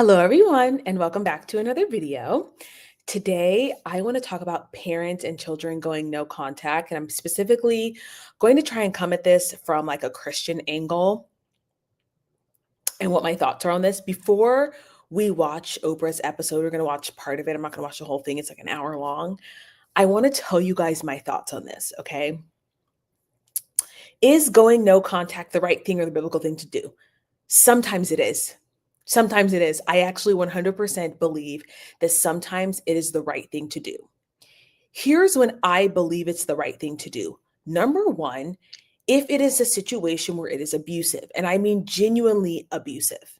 Hello, everyone, and welcome back to another video. Today, I want to talk about parents and children going no contact, and I'm specifically going to try and come at this from like a Christian angle and what my thoughts are on this. Before we watch Oprah's episode, we're going to watch part of it. I'm not going to watch the whole thing, it's like an hour long. I want to tell you guys my thoughts on this, okay? Is going no contact the right thing or the biblical thing to do? Sometimes it is. Sometimes it is. I actually 100% believe that sometimes it is the right thing to do. Here's when I believe it's the right thing to do. Number one, if it is a situation where it is abusive, and I mean genuinely abusive.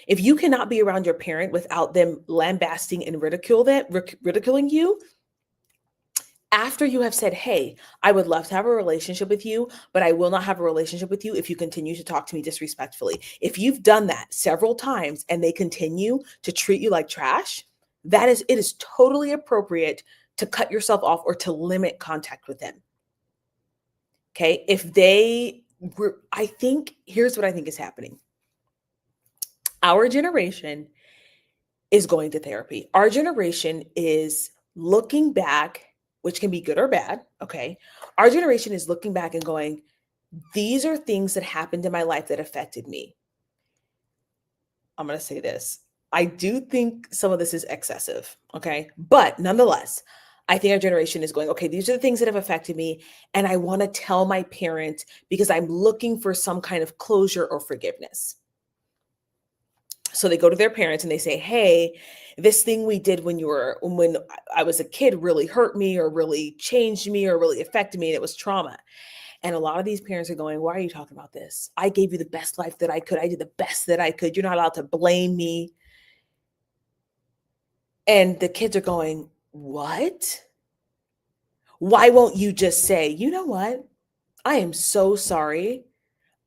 If you cannot be around your parent without them lambasting and ridiculing you, after you have said, hey, I would love to have a relationship with you, but I will not have a relationship with you if you continue to talk to me disrespectfully. If you've done that several times and they continue to treat you like trash, it is totally appropriate to cut yourself off or to limit contact with them. Okay. Here's what I think is happening. Our generation is going to therapy. Our generation is looking back, which can be good or bad, okay? Our generation is looking back and going, these are things that happened in my life that affected me. I'm going to say this. I do think some of this is excessive, okay? But nonetheless, I think our generation is going, okay, these are the things that have affected me, and I want to tell my parents because I'm looking for some kind of closure or forgiveness. So they go to their parents and they say, hey, this thing we did when I was a kid really hurt me or really changed me or really affected me, and it was trauma. And a lot of these parents are going, why are you talking about this? I gave you the best life that I could. I did the best that I could. You're not allowed to blame me. And the kids are going, what? Why won't you just say, you know what? I am so sorry.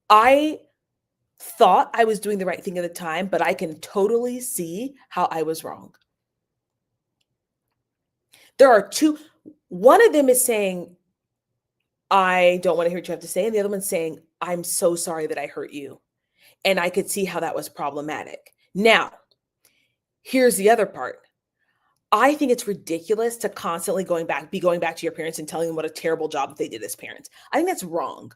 I thought I was doing the right thing at the time, but I can totally see how I was wrong. There are two. One of them is saying, I don't want to hear what you have to say. And the other one's saying, I'm so sorry that I hurt you. And I could see how that was problematic. Now, here's the other part. I think it's ridiculous to constantly be going back to your parents and telling them what a terrible job they did as parents. I think that's wrong.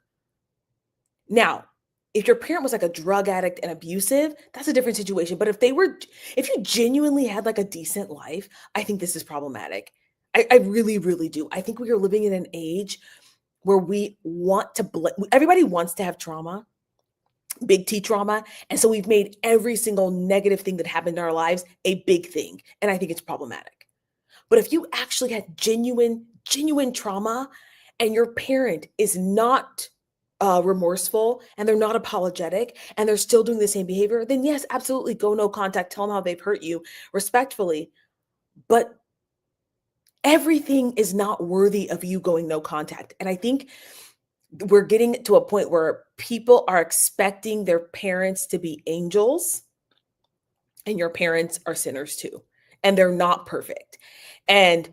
Now, if your parent was like a drug addict and abusive, that's a different situation. But if you genuinely had like a decent life, I think this is problematic. I really, really do. I think we are living in an age where we want to everybody wants to have trauma, big T trauma. And so we've made every single negative thing that happened in our lives a big thing. And I think it's problematic. But if you actually had genuine trauma and your parent is not remorseful and they're not apologetic and they're still doing the same behavior, then yes, absolutely go no contact, tell them how they've hurt you respectfully. But everything is not worthy of you going no contact. And I think we're getting to a point where people are expecting their parents to be angels, and your parents are sinners too, and they're not perfect. And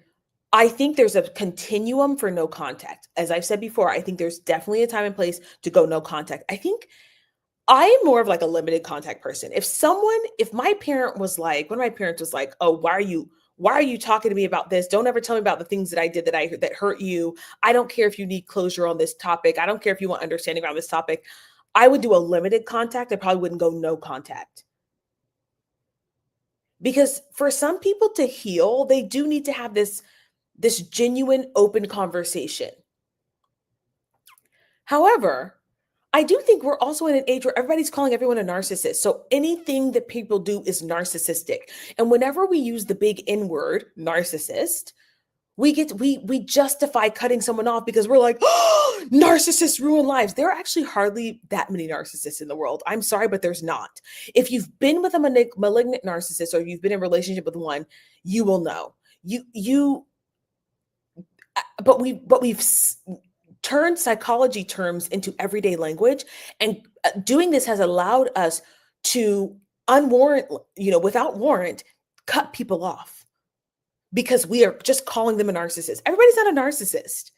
I think there's a continuum for no contact. As I've said before, I think there's definitely a time and place to go no contact. I think I am more of like a limited contact person. If my parent was like, one of my parents was like, oh, why are you talking to me about this? Don't ever tell me about the things that I did that hurt you. I don't care if you need closure on this topic. I don't care if you want understanding around this topic. I would do a limited contact. I probably wouldn't go no contact. Because for some people to heal, they do need to have this genuine, open conversation. However, I do think we're also in an age where everybody's calling everyone a narcissist. So anything that people do is narcissistic. And whenever we use the big N word, narcissist, we justify cutting someone off because we're like, oh, narcissists ruin lives. There are actually hardly that many narcissists in the world. I'm sorry, but there's not. If you've been with a malignant narcissist or you've been in a relationship with one, you will know. But we've turned psychology terms into everyday language, and doing this has allowed us to without warrant, cut people off because we are just calling them a narcissist. Everybody's not a narcissist.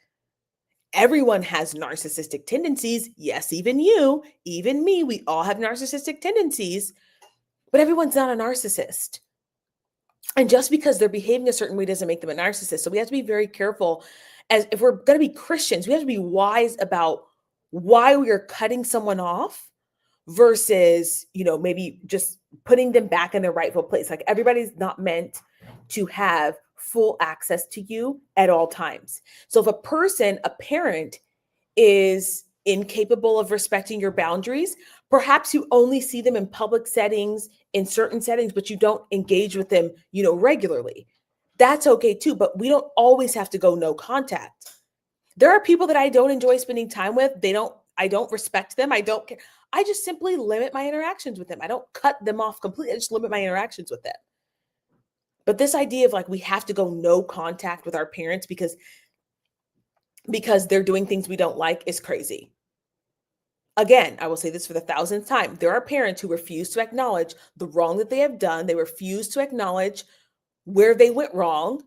Everyone has narcissistic tendencies. Yes, even you, even me, we all have narcissistic tendencies. But everyone's not a narcissist. And just because they're behaving a certain way doesn't make them a narcissist. So we have to be very careful, as if we're going to be Christians, we have to be wise about why we are cutting someone off versus, maybe just putting them back in their rightful place. Like, everybody's not meant to have full access to you at all times. So if a parent is incapable of respecting your boundaries, perhaps you only see them in public settings, in certain settings, but you don't engage with them, regularly. That's okay too, but we don't always have to go no contact. There are people that I don't enjoy spending time with. I don't respect them. I don't care. I just simply limit my interactions with them. I don't cut them off completely. I just limit my interactions with them. But this idea of, like, we have to go no contact with our parents because they're doing things we don't like is crazy. Again, I will say this for the 1000th time. There are parents who refuse to acknowledge the wrong that they have done. They refuse to acknowledge where they went wrong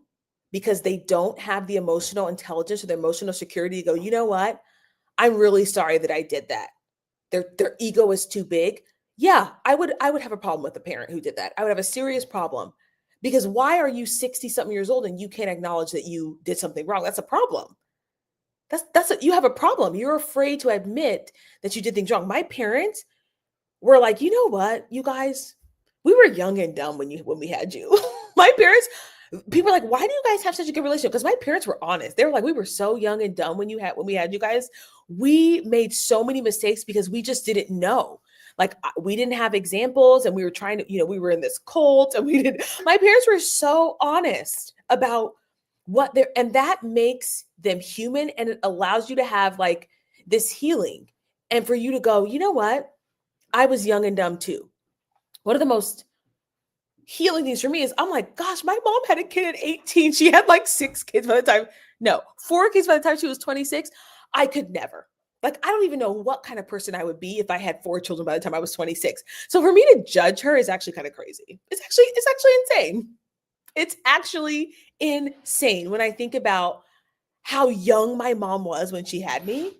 because they don't have the emotional intelligence or the emotional security to go, you know what? I'm really sorry that I did that. Their ego is too big. Yeah, I would have a problem with a parent who did that. I would have a serious problem, because why are you 60 something years old and you can't acknowledge that you did something wrong? That's a problem. You have a problem. You're afraid to admit that you did things wrong. My parents were like, you know what, you guys, we were young and dumb when we had you. My parents, people are like, why do you guys have such a good relationship? Because my parents were honest. They were like, we were so young and dumb when we had you guys. We made so many mistakes because we just didn't know. Like, we didn't have examples, and we were trying to, we were in this cult, and my parents were so honest about and that makes them human, and it allows you to have, like, this healing, and for you to go, you know what? I was young and dumb too. One of the most healing things for me is, I'm like, gosh, my mom had a kid at 18. She had like 4 kids by the time she was 26. I could never. Like, I don't even know what kind of person I would be if I had 4 children by the time I was 26. So for me to judge her is actually kind of crazy. It's actually insane. It's actually insane when I think about how young my mom was when she had me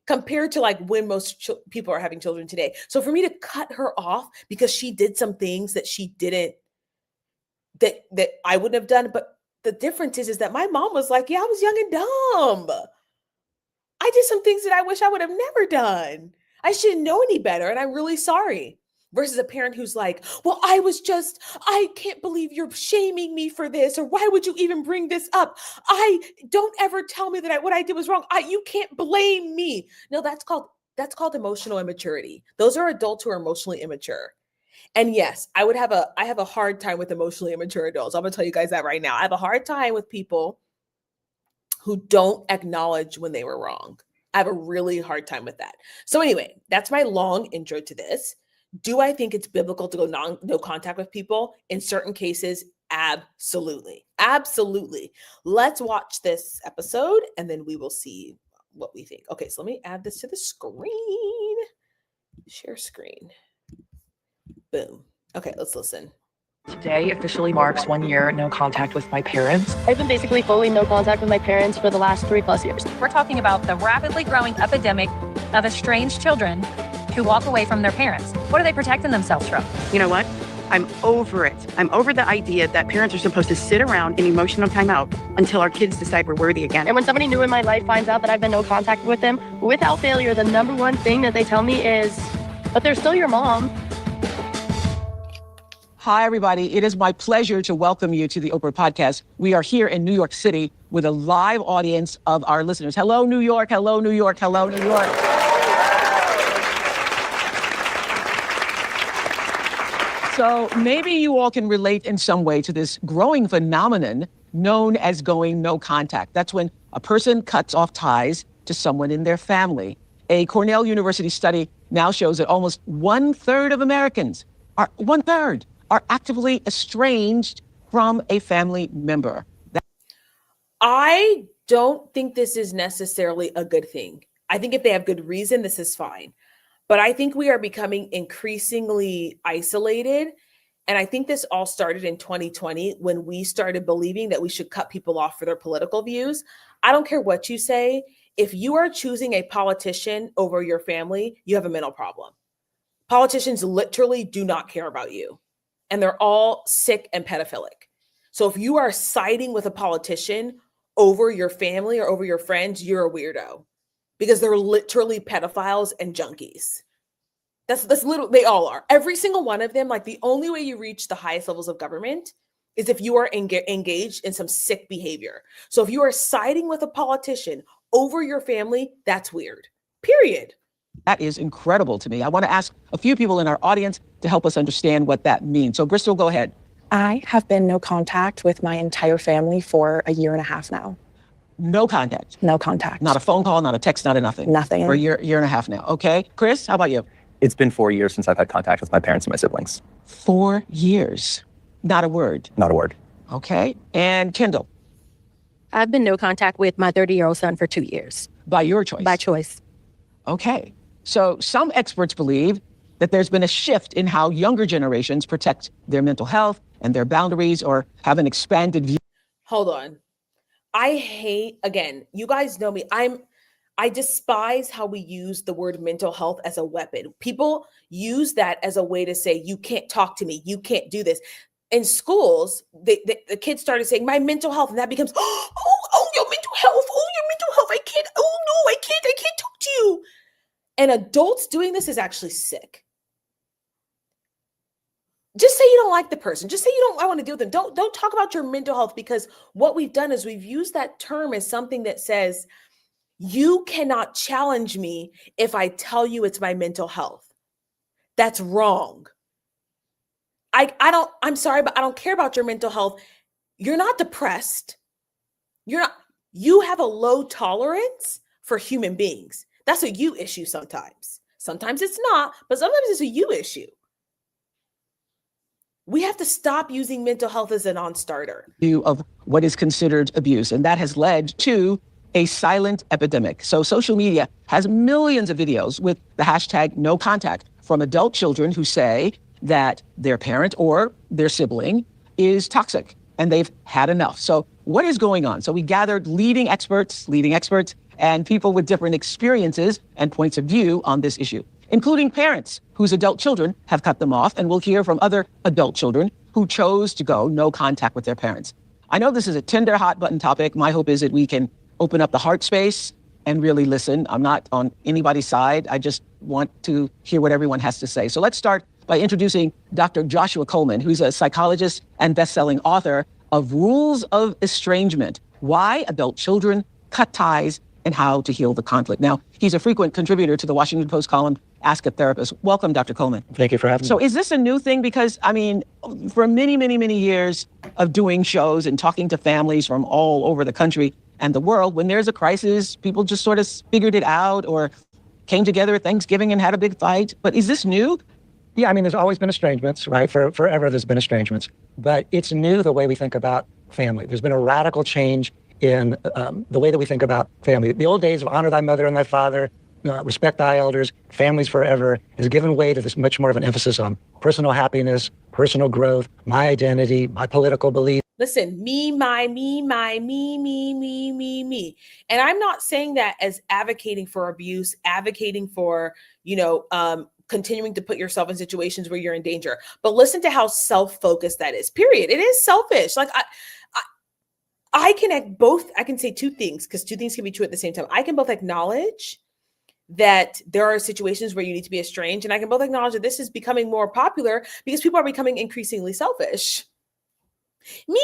compared to, like, when most people are having children today. So for me to cut her off because she did some things that she didn't, that I wouldn't have done. But the difference is that my mom was like, yeah, I was young and dumb. I did some things that I wish I would have never done. I shouldn't know any better, and I'm really sorry. Versus a parent who's like, well, I can't believe you're shaming me for this, or why would you even bring this up? Don't ever tell me that what I did was wrong. You can't blame me. No, that's called emotional immaturity. Those are adults who are emotionally immature. And yes, I have a hard time with emotionally immature adults. I'm gonna tell you guys that right now. I have a hard time with people who don't acknowledge when they were wrong. I have a really hard time with that. So anyway, that's my long intro to this. Do I think it's biblical to go no contact with people? In certain cases, absolutely. Absolutely. Let's watch this episode and then we will see what we think. Okay, so let me add this to the screen. Share screen. Boom. Okay, let's listen. Today officially marks 1 year no contact with my parents. I've been basically fully no contact with my parents for the last 3+ years. We're talking about the rapidly growing epidemic of estranged children who walk away from their parents. What are they protecting themselves from? You know what? I'm over it. I'm over the idea that parents are supposed to sit around in emotional timeout until our kids decide we're worthy again. And when somebody new in my life finds out that I've been no contact with them, without failure, the number one thing that they tell me is, but they're still your mom. Hi, everybody. It is my pleasure to welcome you to the Oprah podcast. We are here in New York City with a live audience of our listeners. Hello, New York. Hello, New York. Hello, New York. So maybe you all can relate in some way to this growing phenomenon known as going no contact. That's when a person cuts off ties to someone in their family. A Cornell University study now shows that almost 1/3 of Americans are actively estranged from a family member. I don't think this is necessarily a good thing. I think if they have good reason, this is fine. But I think we are becoming increasingly isolated. And I think this all started in 2020 when we started believing that we should cut people off for their political views. I don't care what you say. If you are choosing a politician over your family, you have a mental problem. Politicians literally do not care about you, and they're all sick and pedophilic. So if you are siding with a politician over your family or over your friends, you're a weirdo, because they're literally pedophiles and junkies. That's literally, they all are. Every single one of them. Like, the only way you reach the highest levels of government is if you are engaged in some sick behavior. So if you are siding with a politician over your family, that's weird. Period. That is incredible to me. I want to ask a few people in our audience to help us understand what that means. So Bristol, go ahead. I have been no contact with my entire family for a year and a half now. No contact? No contact. Not a phone call, not a text, not a nothing? Nothing. For a year and a half now. Okay. Chris, how about you? It's been 4 years since I've had contact with my parents and my siblings. 4 years. Not a word. Not a word. Okay. And Kendall? I've been no contact with my 30-year-old son for 2 years. By your choice? By choice. Okay. So some experts believe that there's been a shift in how younger generations protect their mental health and their boundaries, or have an expanded view. Hold on. I hate, again, you guys know me. I despise how we use the word mental health as a weapon. People use that as a way to say, you can't talk to me, you can't do this. In schools, the kids started saying, my mental health, and that becomes, oh, your mental health, I can't talk to you. And adults doing this is actually sick. Just say you don't like the person. Just say I want to deal with them. Don't talk about your mental health, because what we've done is we've used that term as something that says, you cannot challenge me if I tell you it's my mental health. That's wrong. I'm sorry, but I don't care about your mental health. You're not depressed. You have a low tolerance for human beings. That's a you issue sometimes. Sometimes it's not, but sometimes it's a you issue. We have to stop using mental health as a non-starter. Of what is considered abuse, and that has led to a silent epidemic. So social media has millions of videos with the hashtag no contact from adult children who say that their parent or their sibling is toxic and they've had enough. So what is going on? So we gathered leading experts, and people with different experiences and points of view on this issue, including parents whose adult children have cut them off. And we'll hear from other adult children who chose to go no contact with their parents. I know this is a tender, hot button topic. My hope is that we can open up the heart space and really listen. I'm not on anybody's side. I just want to hear what everyone has to say. So let's start by introducing Dr. Joshua Coleman, who's a psychologist and best-selling author of Rules of Estrangement: Why Adult Children Cut Ties and How to Heal the Conflict. Now, he's a frequent contributor to the Washington Post column, Ask a Therapist. Welcome, Dr. Coleman. Thank you for having me. So is this a new thing? Because, I mean, for many years of doing shows and talking to families from all over the country and the world, when there's a crisis, people just sort of figured it out or came together at Thanksgiving and had a big fight. But is this new? Yeah, I mean, there's always been estrangements, right? Forever there's been estrangements. But it's new the way we think about family. There's been a radical change in the way that we think about family. The old days of honor thy mother and thy father, respect thy elders, families forever, has given way to this much more of an emphasis on personal happiness, personal growth, my identity, my political beliefs. Listen, me. And I'm not saying that as advocating for abuse, advocating for, continuing to put yourself in situations where you're in danger. But listen to how self-focused that is, period. It is selfish. Like I can say two things, because two things can be true at the same time. I can both acknowledge that there are situations where you need to be estranged, and I can both acknowledge that this is becoming more popular because people are becoming increasingly selfish. Me.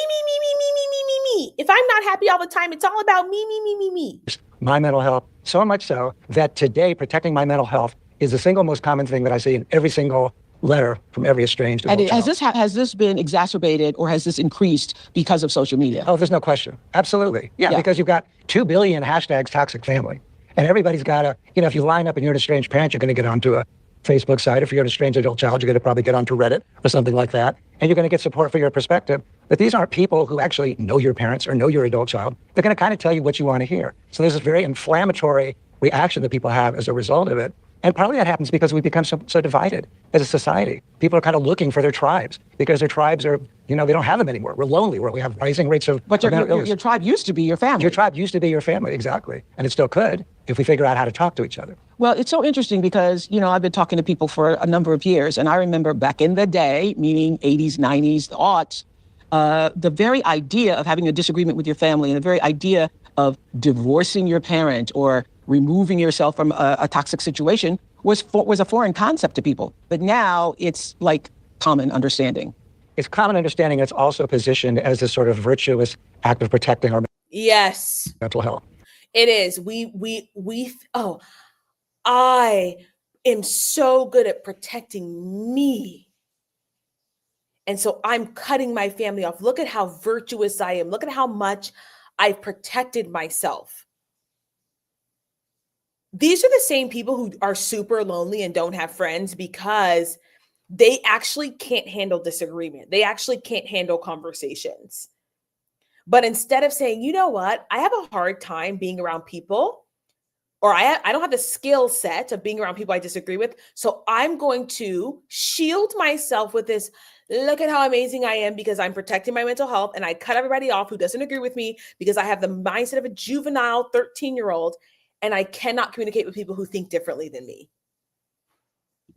If I'm not happy all the time, it's all about me. My mental health, so much so that today protecting my mental health is the single most common thing that I see in every single letter from every estranged adult child. Has this been exacerbated, or has this increased because of social media? Oh, there's no question. Absolutely. Yeah, because you've got 2 billion hashtags toxic family. And everybody's got to, if you line up and you're an estranged parent, you're going to get onto a Facebook site. If you're an estranged adult child, you're going to probably get onto Reddit or something like that. And you're going to get support for your perspective. But these aren't people who actually know your parents or know your adult child. They're going to kind of tell you what you want to hear. So there's this very inflammatory reaction that people have as a result of it. And partly that happens because we become so divided as a society. People are kind of looking for their tribes because their tribes are, they don't have them anymore. We're lonely. We have rising rates of mental illness. Your tribe used to be your family. Your tribe used to be your family, exactly. And it still could if we figure out how to talk to each other. Well, it's so interesting because, I've been talking to people for a number of years, and I remember back in the day, meaning 80s, 90s, the aughts, the very idea of having a disagreement with your family and the very idea of divorcing your parent or removing yourself from a toxic situation was a foreign concept to people. But now it's like common understanding. It's common understanding. It's also positioned as a sort of virtuous act of protecting our Yes, mental health. it is. I am so good at protecting me. And so I'm cutting my family off. Look at how virtuous I am. Look at how much I've protected myself. These are the same people who are super lonely and don't have friends because they actually can't handle disagreement. They actually can't handle conversations. But instead of saying, you know what, I have a hard time being around people, or I don't have the skill set of being around people I disagree with, so I'm going to shield myself with this, look at how amazing I am because I'm protecting my mental health, and I cut everybody off who doesn't agree with me because I have the mindset of a juvenile 13-year-old, and I cannot communicate with people who think differently than me.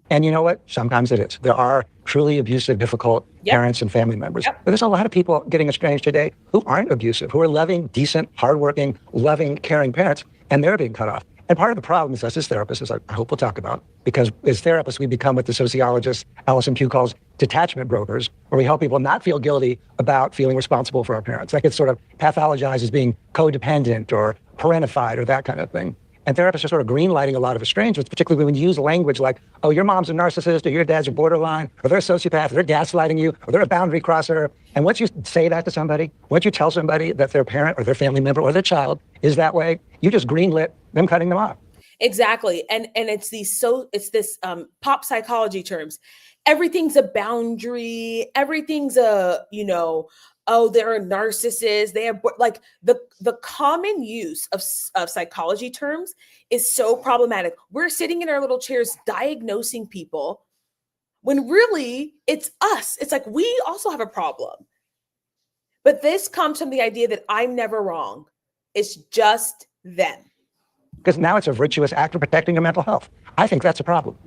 And you know what? Sometimes it is. There are truly abusive, difficult parents and family members. But there's a lot of people getting estranged today who aren't abusive, who are loving, decent, hardworking, loving, caring parents, and they're being cut off. And part of the problem is us as therapists, as I hope we'll talk about, because as therapists, we become what the sociologist Alison Pugh calls detachment brokers, where we help people not feel guilty about feeling responsible for our parents. That gets sort of pathologized as being codependent or parentified or that kind of thing. And therapists are sort of greenlighting a lot of estrangements, particularly when you use language like, oh, your mom's a narcissist, or your dad's a borderline, or they're a sociopath, or they're gaslighting you, or they're a boundary crosser. And once you say that to somebody, once you tell somebody that their parent or their family member or their child is that way, you just greenlit them cutting them off. Exactly. And it's this pop psychology terms. Everything's a boundary. Everything's oh, they're a narcissist. They have like the common use of psychology terms is so problematic. We're sitting in our little chairs diagnosing people when really it's us. It's like we also have a problem. But this comes from the idea that I'm never wrong. It's just them. Because now it's a virtuous act of protecting your mental health. I think that's a problem.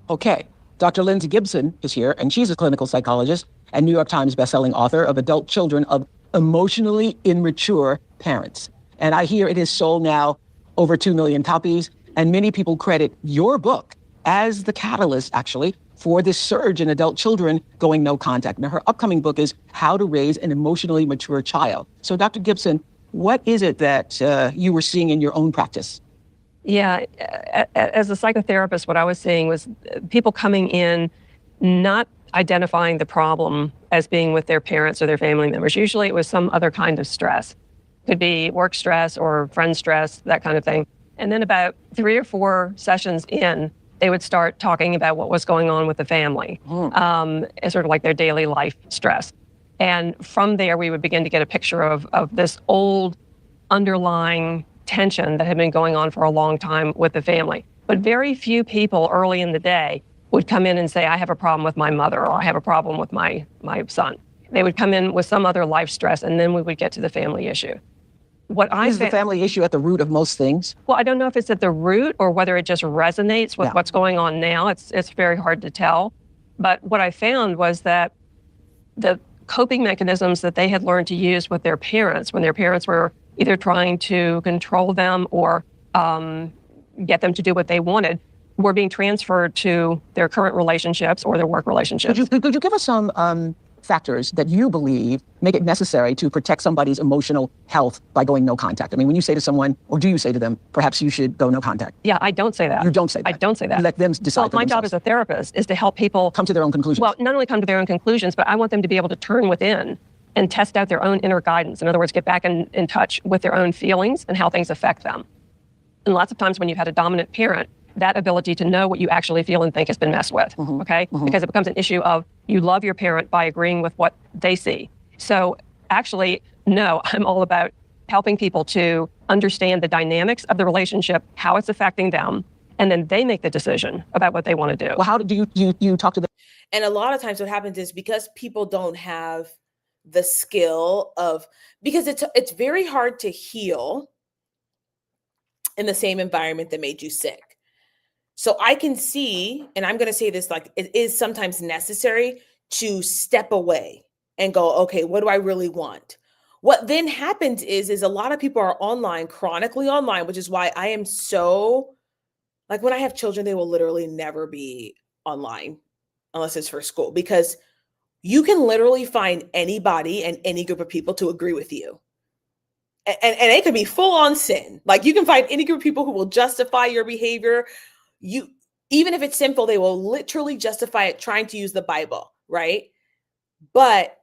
Okay. Dr. Lindsay Gibson is here, and she's a clinical psychologist and New York Times bestselling author of Adult Children of Emotionally Immature Parents. And I hear it has sold now over 2 million copies, and many people credit your book as the catalyst, actually, for this surge in adult children going no contact. Now, her upcoming book is How to Raise an Emotionally Mature Child. So, Dr. Gibson, what is it that you were seeing in your own practice? Yeah, as a psychotherapist, what I was seeing was people coming in not identifying the problem as being with their parents or their family members. Usually it was some other kind of stress. Could be work stress or friend stress, that kind of thing. And then about 3 or 4 sessions in, they would start talking about what was going on with the family, as sort of like their daily life stress. And from there, we would begin to get a picture of this old underlying tension that had been going on for a long time with the family. But very few people early in the day would come in and say, I have a problem with my mother, or I have a problem with my son. They would come in with some other life stress, and then we would get to the family issue. Is the family issue at the root of most things? Well, I don't know if it's at the root or whether it just resonates with what's going on now. It's very hard to tell. But what I found was that the coping mechanisms that they had learned to use with their parents, when their parents were either trying to control them or get them to do what they wanted, were being transferred to their current relationships or their work relationships. Could you give us some factors that you believe make it necessary to protect somebody's emotional health by going no contact? I mean, when you say to someone, or do you say to them, perhaps you should go no contact? Yeah, I don't say that. You don't say that? I don't say that. You let them decide Well, my job as a therapist is to help people come to their own conclusions. Well, not only come to their own conclusions, but I want them to be able to turn within and test out their own inner guidance. In other words, get back in touch with their own feelings and how things affect them. And lots of times when you've had a dominant parent, that ability to know what you actually feel and think has been messed with, okay? Because it becomes an issue of you love your parent by agreeing with what they see. So actually, no, I'm all about helping people to understand the dynamics of the relationship, how it's affecting them, and then they make the decision about what they want to do. Well, how do you talk to them? And a lot of times what happens is because people don't have the skill of, because it's very hard to heal in the same environment that made you sick. So I can see, and I'm going to say this, like, it is sometimes necessary to step away and go, okay, what do I really want? What then happens is a lot of people are online, chronically online, which is why I am so, like, when I have children, they will literally never be online unless it's for school, because you can literally find anybody and any group of people to agree with you. And it could be full on sin. Like, you can find any group of people who will justify your behavior. You, even if it's sinful, they will literally justify it trying to use the Bible, right? But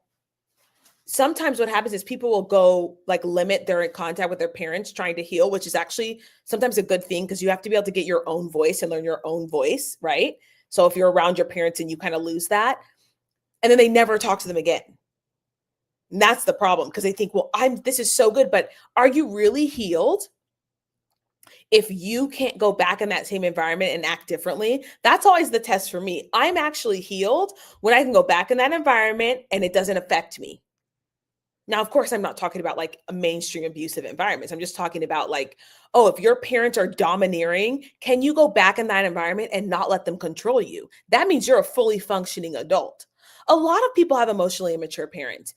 sometimes what happens is people will go, like, limit their contact with their parents trying to heal, which is actually sometimes a good thing, because you have to be able to get your own voice and learn your own voice, right? So if you're around your parents and you kind of lose that, and then they never talk to them again. And that's the problem, because they think, well, this is so good, but are you really healed if you can't go back in that same environment and act differently? That's always the test for me. I'm actually healed when I can go back in that environment and it doesn't affect me. Now, of course, I'm not talking about like a mainstream abusive environments. I'm just talking about, like, oh, if your parents are domineering, can you go back in that environment and not let them control you? That means you're a fully functioning adult. A lot of people have emotionally immature parents.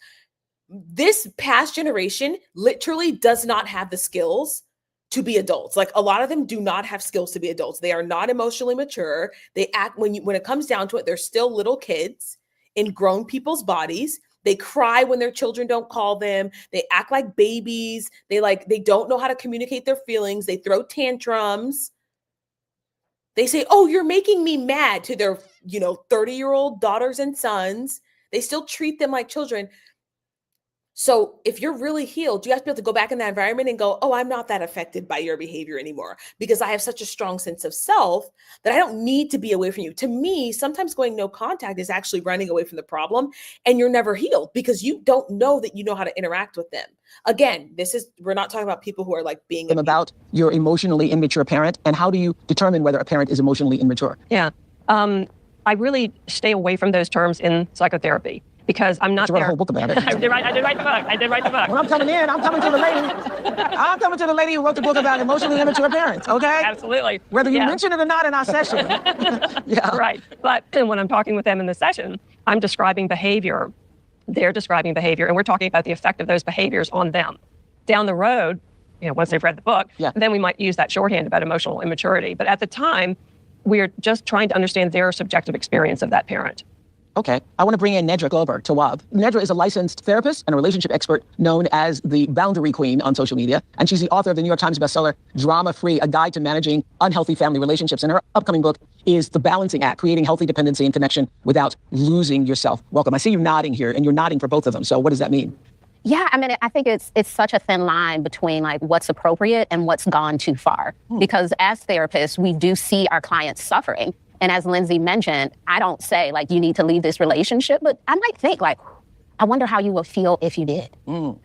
This past generation literally does not have the skills to be adults. Like, a lot of them do not have skills to be adults. They are not emotionally mature. They act, when it comes down to it, they're still little kids in grown people's bodies. They cry when their children don't call them. They act like babies. They don't know how to communicate their feelings. They throw tantrums. They say, "Oh, you're making me mad," to their, 30-year-old daughters and sons. They still treat them like children. So if you're really healed, you have to be able to go back in that environment and go, oh, I'm not that affected by your behavior anymore, because I have such a strong sense of self that I don't need to be away from you. To me, sometimes going no contact is actually running away from the problem, and you're never healed because you don't know that you know how to interact with them. Again, we're not talking about people who are like being about your emotionally immature parent, and how do you determine whether a parent is emotionally immature? Yeah. I really stay away from those terms in psychotherapy, because I'm not there. there. A whole book about it. I did write the book. When I'm coming to the lady. I'm coming to the lady who wrote the book about emotionally immature parents, okay? Absolutely. Whether you mention it or not in our session. Yeah. Right. But when I'm talking with them in the session, I'm describing behavior. They're describing behavior, and we're talking about the effect of those behaviors on them. Down the road, once they've read the book, then we might use that shorthand about emotional immaturity. But at the time, we're just trying to understand their subjective experience of that parent. Okay, I want to bring in Nedra Glover to WAB. Nedra is a licensed therapist and a relationship expert known as the Boundary Queen on social media. And she's the author of the New York Times bestseller, Drama Free, A Guide to Managing Unhealthy Family Relationships. And her upcoming book is The Balancing Act, Creating Healthy Dependency and Connection Without Losing Yourself. Welcome. I see you nodding here, and you're nodding for both of them. So what does that mean? Yeah, I mean, I think it's such a thin line between like what's appropriate and what's gone too far. Because as therapists, we do see our clients suffering. And as Lindsay mentioned, I don't say like you need to leave this relationship, but I might think like, I wonder how you will feel if you did.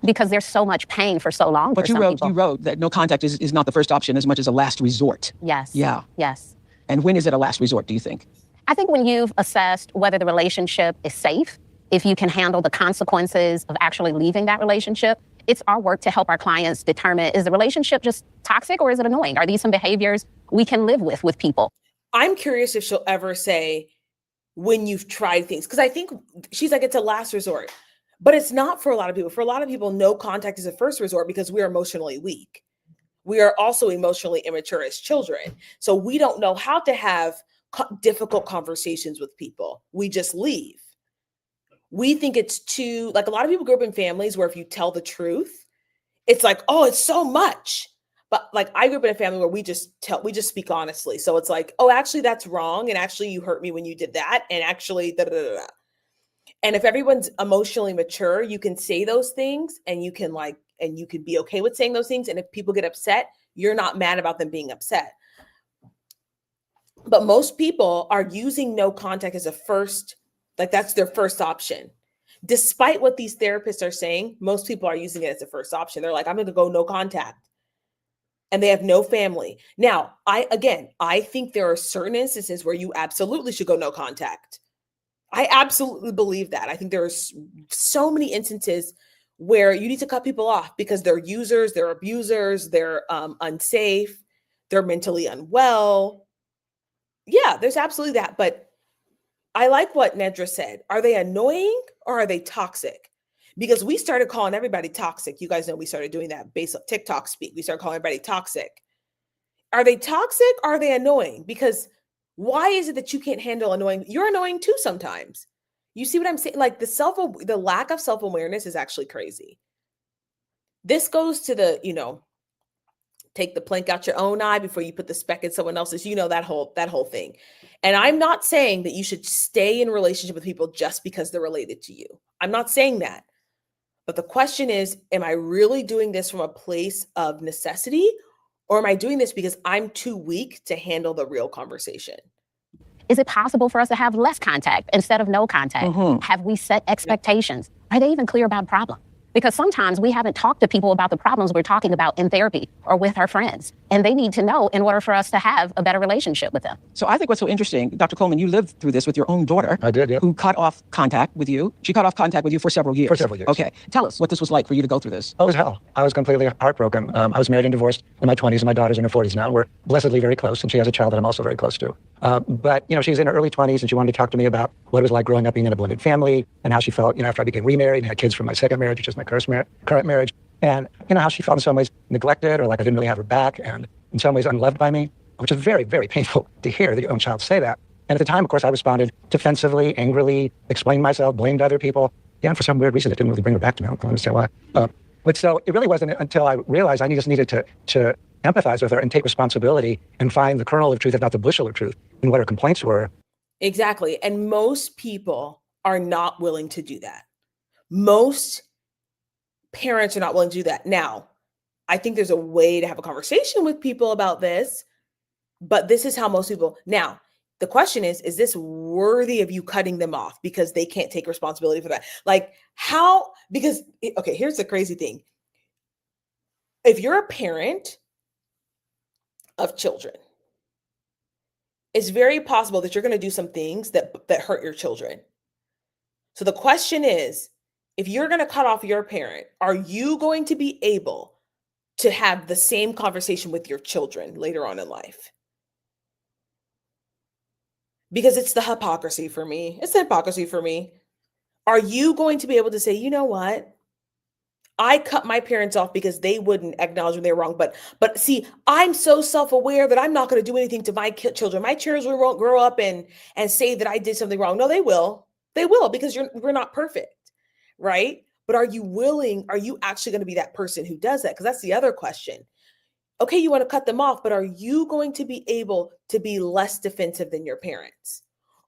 Because there's so much pain for so long. But you wrote that no contact is not the first option as much as a last resort. Yes. Yeah. Yes. And when is it a last resort, do you think? I think when you've assessed whether the relationship is safe, if you can handle the consequences of actually leaving that relationship, it's our work to help our clients determine, is the relationship just toxic or is it annoying? Are these some behaviors we can live with people? I'm curious if she'll ever say when you've tried things, because I think she's like, it's a last resort, but it's not for a lot of people. For a lot of people, no contact is a first resort because we're emotionally weak. We are also emotionally immature as children. So we don't know how to have difficult conversations with people. We just leave. We think it's too, like, a lot of people grew up in families where if you tell the truth, it's like, oh, it's so much. But like, I grew up in a family where we just speak honestly. So it's like, oh, actually that's wrong. And actually you hurt me when you did that. And actually, da, da, da, da. And if everyone's emotionally mature, you can say those things and you can be okay with saying those things. And if people get upset, you're not mad about them being upset. But most people are using no contact as a first, like that's their first option. Despite what these therapists are saying, most people are using it as a first option. They're like, I'm going to go no contact. And they have no family. Now, I think there are certain instances where you absolutely should go no contact. I absolutely believe that. I think there are so many instances where you need to cut people off because they're users, they're abusers, they're unsafe, they're mentally unwell. Yeah, there's absolutely that. But I like what Nedra said. Are they annoying or are they toxic? Because we started calling everybody toxic. You guys know we started doing that based on TikTok speak. We started calling everybody toxic. Are they toxic or are they annoying? Because why is it that you can't handle annoying? You're annoying too sometimes. You see what I'm saying? Like the lack of self-awareness is actually crazy. This goes to the, take the plank out your own eye before you put the speck in someone else's, that whole thing. And I'm not saying that you should stay in a relationship with people just because they're related to you. I'm not saying that. But the question is, am I really doing this from a place of necessity, or am I doing this because I'm too weak to handle the real conversation? Is it possible for us to have less contact instead of no contact? Have we set expectations? Are they even clear about a problem? Because sometimes we haven't talked to people about the problems we're talking about in therapy or with our friends. And they need to know in order for us to have a better relationship with them. So I think what's so interesting, Dr. Coleman, you lived through this with your own daughter. I did, yeah. Who cut off contact with you. She cut off contact with you for several years. For several years. Okay. Tell us what this was like for you to go through this. Oh, it was hell. I was completely heartbroken. I was married and divorced in my 20s, and my daughter's in her 40s now. We're blessedly very close, and she has a child that I'm also very close to. But she's in her early 20s, and she wanted to talk to me about what it was like growing up being in a blended family and how she felt, after I became remarried and had kids from my second marriage, which is my current marriage, and, how she felt in some ways neglected or like I didn't really have her back and in some ways unloved by me, which is very, very painful to hear that your own child say that. And at the time, of course, I responded defensively, angrily, explained myself, blamed other people. Yeah, and for some weird reason, it didn't really bring her back to me. I don't understand why. But so it really wasn't until I realized I just needed to empathize with her and take responsibility and find the kernel of truth, if not the bushel of truth, in what her complaints were. Exactly. And most people are not willing to do that. Most parents are not willing to do that. Now, I think there's a way to have a conversation with people about this, but this is how most people. Now, the question is this worthy of you cutting them off because they can't take responsibility for that? Like how, because, okay, here's the crazy thing. If you're a parent of children, it's very possible that you're going to do some things that hurt your children. So the question is, if you're going to cut off your parent, are you going to be able to have the same conversation with your children later on in life? Because it's the hypocrisy for me. It's the hypocrisy for me. Are you going to be able to say, you know what? I cut my parents off because they wouldn't acknowledge when they were wrong. But see, I'm so self-aware that I'm not going to do anything to my children. My children won't grow up and say that I did something wrong. No, they will. They will, because we're not perfect, right? But are you actually going to be that person who does that? Because that's the other question. Okay, you want to cut them off, but are you going to be able to be less defensive than your parents?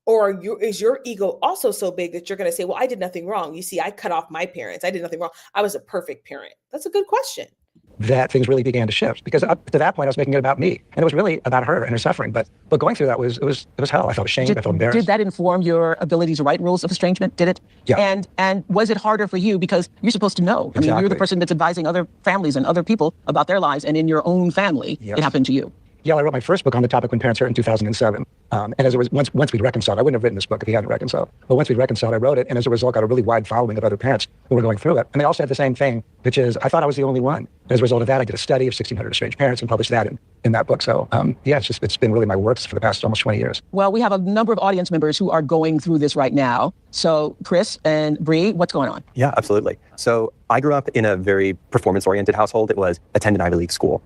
Or is your ego also so big that you're going to say, well, I did nothing wrong. You see, I cut off my parents. I did nothing wrong. I was a perfect parent. That's a good question. That things really began to shift, because up to that point, I was making it about me, and it was really about her and her suffering. But going through that was hell. I felt ashamed. I felt embarrassed. Did that inform your ability to write rules of estrangement? Did it? Yeah. And was it harder for you because you're supposed to know? Exactly. I mean, you're the person that's advising other families and other people about their lives, and in your own family, It happened to you. Yeah, I wrote my first book on the topic when parents hurt in 2007. And as it was, once we'd reconciled, I wouldn't have written this book if he hadn't reconciled. But once we'd reconciled, I wrote it. And as a result, got a really wide following of other parents who were going through it. And they all said the same thing, which is, I thought I was the only one. And as a result of that, I did a study of 1,600 estranged parents and published that in that book. So it's been really my works for the past almost 20 years. Well, we have a number of audience members who are going through this right now. So Chris and Bree, what's going on? Yeah, absolutely. So I grew up in a very performance-oriented household. It was attend an Ivy League school.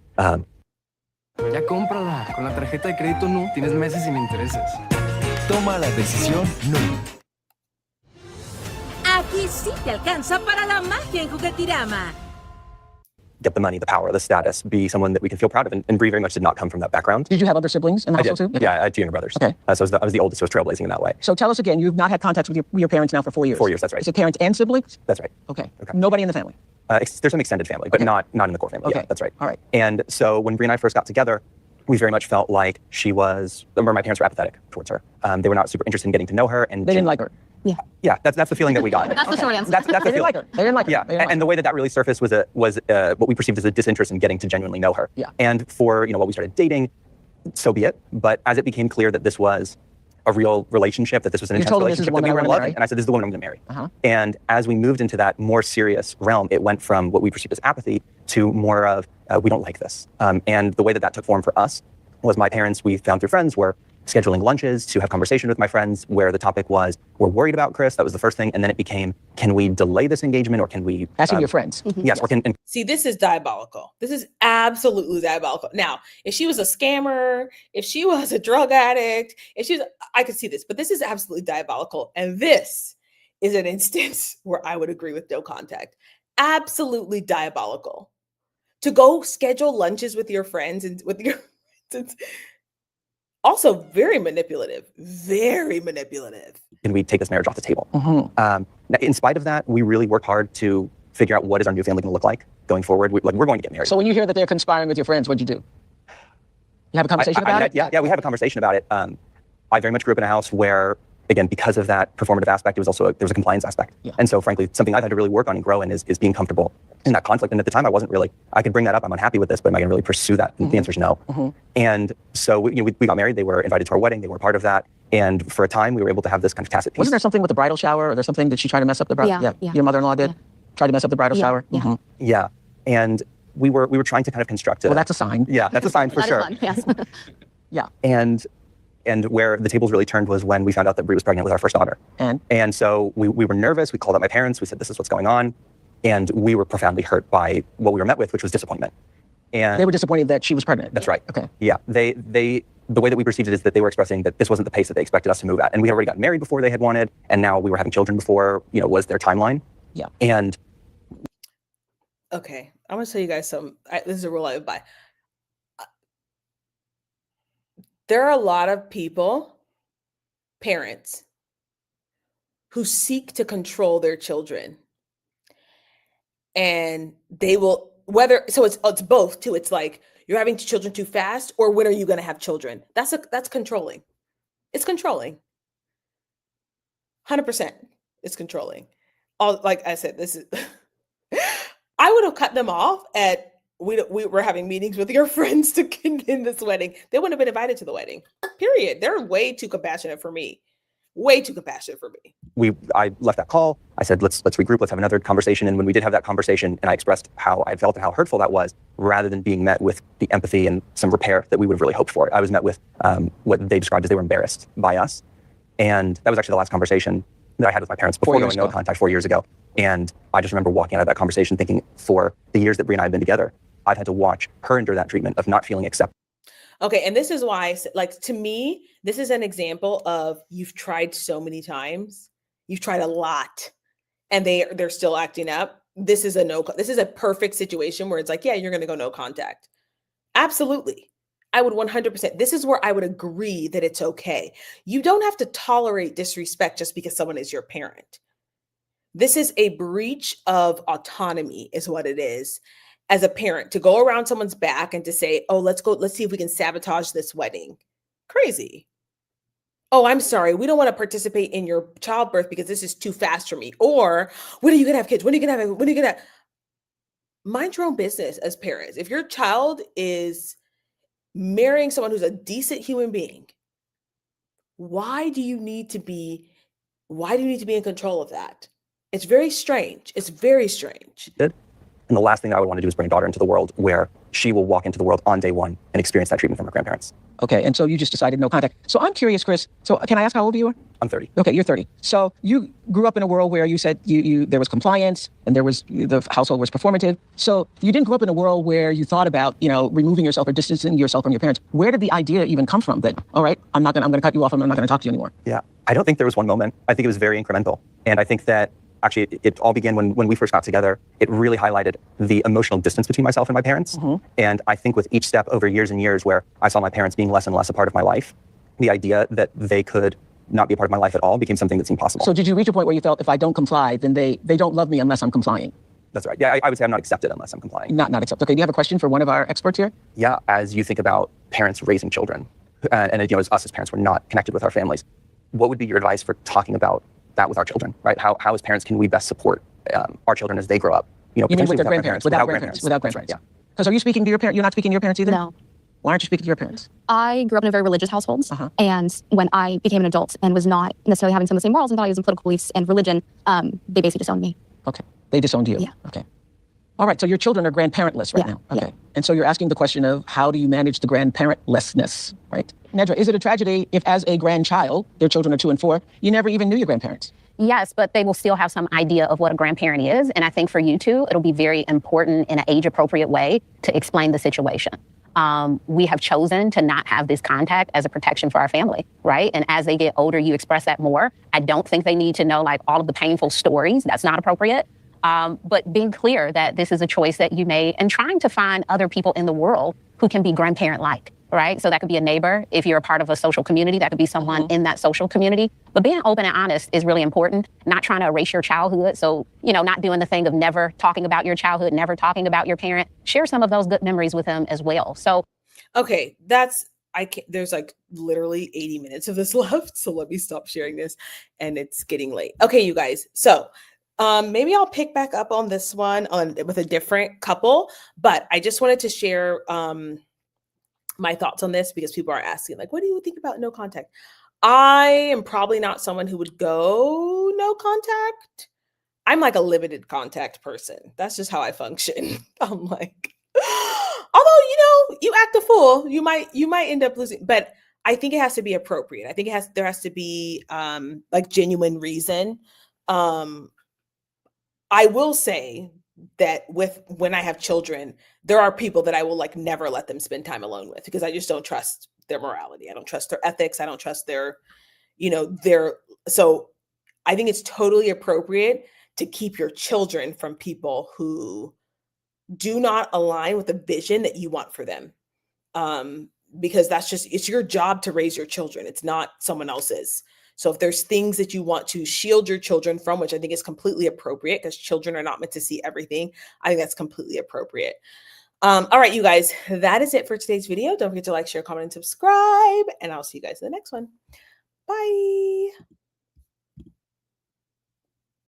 Ya cómprala. Con la tarjeta de crédito no. Tienes meses sin intereses. Toma la decisión no. Aquí sí te alcanza para la magia en Juguetirama. Get the money, the power, the status, be someone that we can feel proud of. And Bree very much did not come from that background. Did you have other siblings in the household too? Yeah, I had 2 younger brothers. Okay. So I was the oldest, so I was trailblazing in that way. So tell us again, you've not had contact with your parents now for 4 years. 4 years, that's right. Is it parents and siblings? That's right. Okay. Nobody in the family? There's some extended family, but not in the core family. Okay. Yeah, that's right. All right. And so when Bree and I first got together, we very much felt like my parents were apathetic towards her. They were not super interested in getting to know her. And they didn't like her. Yeah, that's the feeling that we got. That's the short answer. That's the They didn't like her. They didn't like her. Yeah, and the way that really surfaced was what we perceived as a disinterest in getting to genuinely know her. Yeah. And for while we started dating, so be it. But as it became clear that this was a real relationship, that this was an intense relationship, that we were in love, and I said, this is the woman I'm going to marry. Uh-huh. And as we moved into that more serious realm, it went from what we perceived as apathy to more of we don't like this. And the way that took form for us was my parents, we found through friends, were scheduling lunches to have conversation with my friends where the topic was, we're worried about Chris. That was the first thing. And then it became, can we delay this engagement or can we... Asking your friends. Yes. Or See, this is diabolical. This is absolutely diabolical. Now, if she was a scammer, if she was a drug addict, I could see this, but this is absolutely diabolical. And this is an instance where I would agree with no contact. Absolutely diabolical. To go schedule lunches with your friends and with your friends. Also very manipulative, very manipulative. Can we take this marriage off the table? In spite of that, we really worked hard to figure out what is our new family going to look like going forward. We're going to get married. So when you hear that they're conspiring with your friends, what'd you do? You have a conversation about it? Yeah, we have a conversation about it. I very much grew up in a house where, again, because of that performative aspect, it was also there was a compliance aspect. Yeah. And so, frankly, something I've had to really work on and grow in is being comfortable in that conflict. And at the time, I could bring that up. I'm unhappy with this, but am I going to really pursue that? And the answer is no. And so we got married. They were invited to our wedding. They were part of that. And for a time, we were able to have this kind of tacit peace. Wasn't there something with the bridal shower? Or there's something, did she try to mess up the bridal? Yeah. Your mother-in-law did? Try to mess up the bridal shower? Yeah. And we were trying to kind of construct it. Well, that's a sign. Yeah, that's a sign for sure. Fun, yes. Yeah. And where the tables really turned was when we found out that Brie was pregnant with our first daughter. And so we were nervous. We called up my parents. We said, this is what's going on. And we were profoundly hurt by what we were met with, which was disappointment. And they were disappointed that she was pregnant. That's right. Okay. Yeah. The way that we perceived it is that they were expressing that this wasn't the pace that they expected us to move at. And we had already gotten married before they had wanted. And now we were having children before, was their timeline. Yeah. And okay, I'm going to tell you guys something. This is a rule I live by. There are a lot of people, parents, who seek to control their children. And they will, it's both too. It's like, you're having children too fast, or when are you going to have children? That's controlling. It's controlling. 100%. It's controlling. Like I said, this is, I would have cut them off at, we were having meetings with your friends to in this wedding. They wouldn't have been invited to the wedding. Period. They're way too compassionate for me. Way too compassionate for me. I left that call. I said, let's regroup. Let's have another conversation. And when we did have that conversation, and I expressed how I felt and how hurtful that was, rather than being met with the empathy and some repair that we would have really hoped for, I was met with what they described as they were embarrassed by us. And that was actually the last conversation that I had with my parents before going no contact 4 years ago. And I just remember walking out of that conversation thinking, for the years that Brie and I have been together, I've had to watch her endure that treatment of not feeling accepted. Okay, and this is why, to me, this is an example of you've tried so many times, you've tried a lot, and they're still acting up. This is a perfect situation where it's like, yeah, you're going to go no contact. Absolutely. I would 100%. This is where I would agree that it's okay. You don't have to tolerate disrespect just because someone is your parent. This is a breach of autonomy is what it is. As a parent, to go around someone's back and to say, oh, let's see if we can sabotage this wedding. Crazy. Oh, I'm sorry. We don't want to participate in your childbirth because this is too fast for me. Or when are you going to have kids? When are you going to mind your own business as parents? If your child is marrying someone who's a decent human being, why do you need to be in control of that? It's very strange. It's very strange. And the last thing I would want to do is bring a daughter into the world where she will walk into the world on day one and experience that treatment from her grandparents. Okay, and so you just decided no contact. So I'm curious, Chris. So can I ask how old you are? I'm 30. Okay, you're 30. So you grew up in a world where you said there was compliance and the household was performative. So you didn't grow up in a world where you thought about, removing yourself or distancing yourself from your parents. Where did the idea even come from that, all right, I'm going to cut you off and I'm not going to talk to you anymore? Yeah, I don't think there was one moment. I think it was very incremental. And I think that actually, it all began when we first got together. It really highlighted the emotional distance between myself and my parents. And I think with each step over years and years where I saw my parents being less and less a part of my life, the idea that they could not be a part of my life at all became something that seemed possible. So did you reach a point where you felt if I don't comply, then they don't love me unless I'm complying? That's right. Yeah, I would say I'm not accepted unless I'm complying. Not accepted. Okay, do you have a question for one of our experts here? Yeah, as you think about parents raising children, and as us as parents, we're not connected with our families, what would be your advice for talking about that with our children, right? How as parents can we best support our children as they grow up? You mean with their grandparents? Without grandparents. Right, yeah. Because are you speaking to your parents? You're not speaking to your parents either? No. Why aren't you speaking to your parents? I grew up in a very religious household. And when I became an adult and was not necessarily having some of the same morals and values and political beliefs and religion, they basically disowned me. Okay. They disowned you? Yeah. Okay. All right, so your children are grandparentless right now. Okay. And so you're asking the question of how do you manage the grandparentlessness, right? Nedra, is it a tragedy if as a grandchild, their children are 2 and 4, you never even knew your grandparents? Yes, but they will still have some idea of what a grandparent is. And I think for you too, it'll be very important in an age-appropriate way to explain the situation. We have chosen to not have this contact as a protection for our family, right? And as they get older, you express that more. I don't think they need to know like all of the painful stories. That's not appropriate. But being clear that this is a choice that you made and trying to find other people in the world who can be grandparent-like, right? So that could be a neighbor. If you're a part of a social community, that could be someone in that social community. But being open and honest is really important, not trying to erase your childhood. So, you know, not doing the thing of never talking about your childhood, never talking about your parent. Share some of those good memories with them as well. So, okay, there's like literally 80 minutes of this left. So let me stop sharing this, and it's getting late. Okay, you guys. So maybe I'll pick back up on this one with a different couple, but I just wanted to share my thoughts on this because people are asking, like, what do you think about no contact? I am probably not someone who would go no contact. I'm like a limited contact person. That's just how I function. I'm like, although, you know, you act a fool, you might end up losing, but I think it has to be appropriate. I think there has to be like genuine reason. I will say that when I have children, there are people that I will like never let them spend time alone with because I just don't trust their morality. I don't trust their ethics. I don't trust their, so I think it's totally appropriate to keep your children from people who do not align with the vision that you want for them. Because it's your job to raise your children. It's not someone else's. So if there's things that you want to shield your children from, which I think is completely appropriate because children are not meant to see everything, I think that's completely appropriate. All right, you guys, that is it for today's video. Don't forget to like, share, comment, and subscribe, and I'll see you guys in the next one. Bye.